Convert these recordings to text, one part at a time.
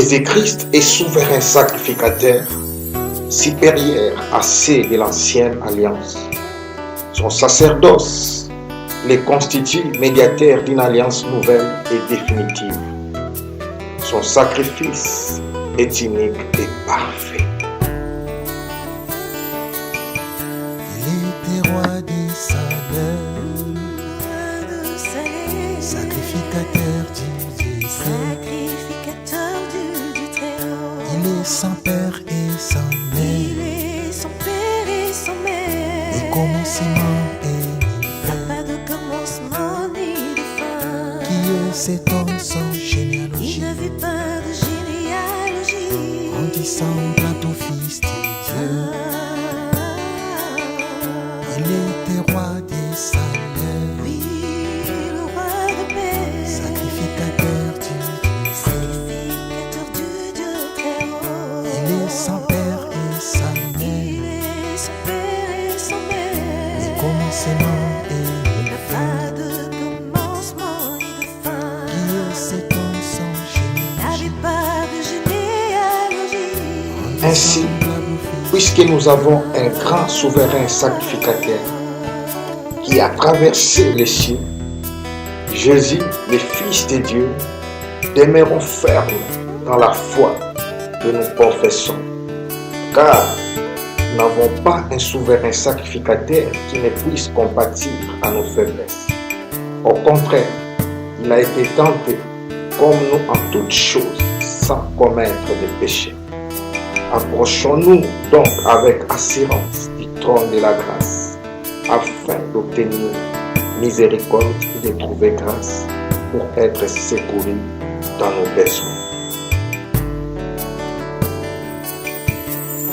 Jésus-Christ est souverain sacrificateur, supérieur à ceux de l'ancienne alliance. Son sacerdoce les constitue médiateur d'une alliance nouvelle et définitive. Son sacrifice est unique et parfait. Il était roi des saleurs, sacrificateur du Très-Haut. Il est sans père et sans mère. Et commencement et fin. Qui est cet homme sans généalogie? Il n'avait pas de généalogie. Grandissant au Fils de Dieu. Il était roi des saleurs, Oui, le roi de paix. sacrificateur du Dieu Très-Haut. Il est sans père et sans Il mère. est son père et son mère. Et commencement Il et n'a pas de commencement ni de fin. qui est cet homme sans Il n'avait généalogie? pas de généalogie. Ainsi, puisque nous avons un grand souverain sacrificateur qui a traversé les cieux, Jésus, le Fils de Dieu, demeurons fermes dans la foi que nous professons, car nous n'avons pas un souverain sacrificateur qui ne puisse compatir à nos faiblesses. Au contraire, il a été tenté comme nous en toutes choses, sans commettre de péché. Approchons-nous donc avec assurance du trône de la grâce, afin d'obtenir miséricorde et de trouver grâce pour être secourus dans nos besoins.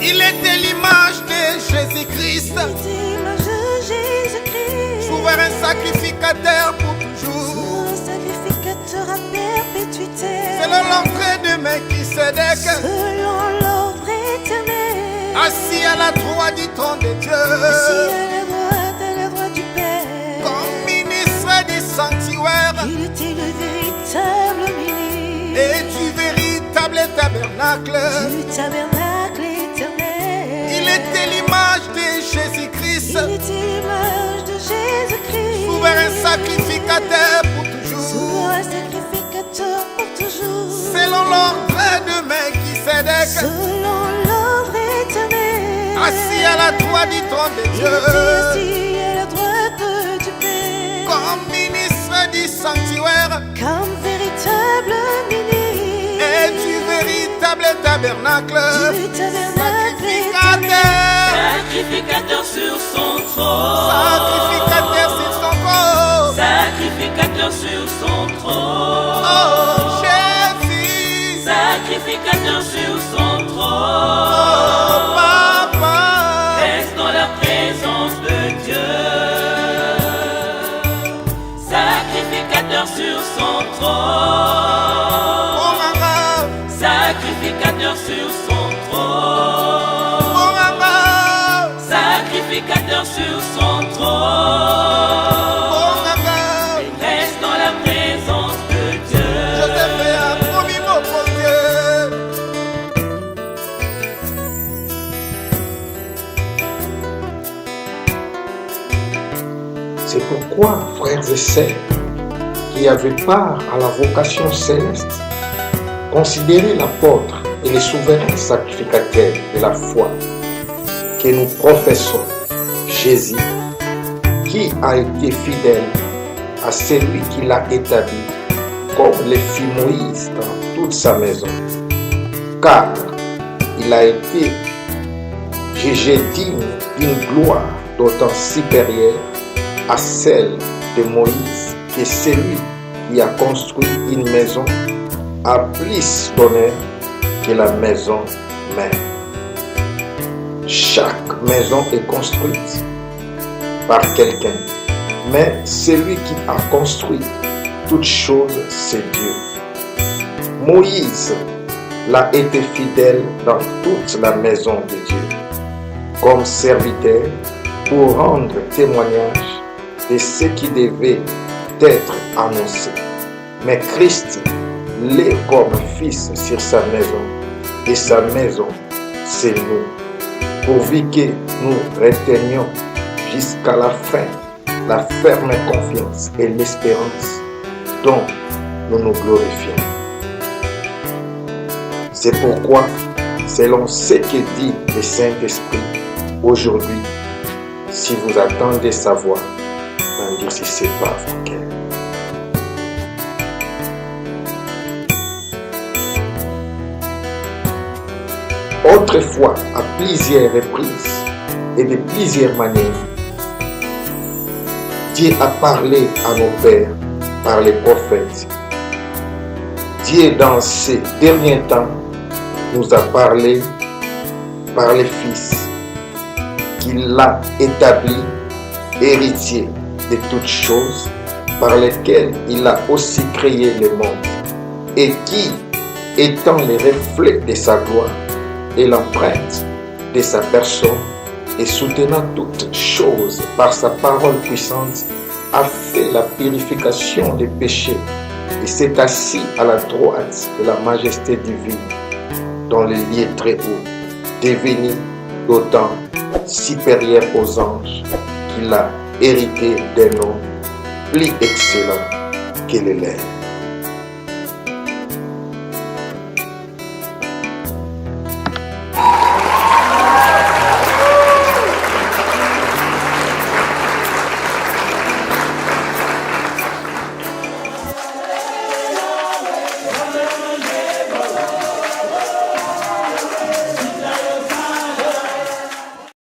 Il était l'image de Jésus-Christ, L'image de Jésus-Christ. souverain sacrificateur pour toujours. Un sacrificateur à perpétuité. Selon l'entrée de Melchisédek, Selon l'ordre éternel. assis à la droite du trône de Dieu, Assis à la droite du Père. comme ministre du sanctuaire Il était le véritable ministre et du véritable tabernacle. du tabernacle éternel. Il était l'image de Jésus-Christ, Il était l'image de Jésus-Christ. souverain sacrificateur pour toujours. Souverain sacrificateur pour toujours. Selon l'ordre de Melchisédek, Selon l'ordre éternel. assis à la droite du trône de Il Dieu, était assis à la droite du Père. comme ministre du sanctuaire Comme véritable ministre et du véritable tabernacle. du tabernacle Sacrificateur, Sacrificateur sur son trône. sacrificateur sur son corps. Sacrificateur sur son trône. Oh Jésus, Sacrificateur sur son oh trône. Papa, Reste dans la présence de Dieu. Sacrificateur sur son trône. oh maman, Sacrificateur sur son trône. oh maman, Sacrificateur sur son oh trône. maman. Reste dans la présence de Dieu. Je t'ai fait un promis mot pour Dieu. C'est pourquoi, frères et sœurs, qui avaient part à la vocation céleste, considérez l'apôtre et les souverains sacrificateurs de la foi que nous professons, Jésus, qui a été fidèle à celui qui l'a établi, comme le fit Moïse dans toute sa maison. Car il a été jugé digne d'une gloire d'autant supérieure à celle de Moïse que celui qui a construit une maison a plus d'honneur que la maison même. Chaque maison est construite par quelqu'un, mais celui qui a construit toute chose, c'est Dieu. Moïse l'a été fidèle dans toute la maison de Dieu, comme serviteur pour rendre témoignage de ce qui devait être annoncé. Mais Christ l'est comme fils sur sa maison, et sa maison, c'est nous, pourvu que nous retenions jusqu'à la fin la ferme confiance et l'espérance dont nous nous glorifions. C'est pourquoi, selon ce que dit le Saint-Esprit, aujourd'hui, si vous attendez sa voix, n'endurcissez pas vos cœurs. Autrefois, à plusieurs reprises et de plusieurs manières, Dieu a parlé à nos pères par les prophètes. Dieu, dans ces derniers temps, nous a parlé par les fils qu'il a établi, héritier de toutes choses, par lesquelles il a aussi créé le monde, et qui, étant le reflet de sa gloire et l'empreinte de sa personne, et soutenant toutes choses par sa parole puissante, a fait la purification des péchés et s'est assis à la droite de la majesté divine dans les lieux très hauts, devenu d'autant supérieur aux anges qu'il a hérité d'un nom plus excellent que les leurs.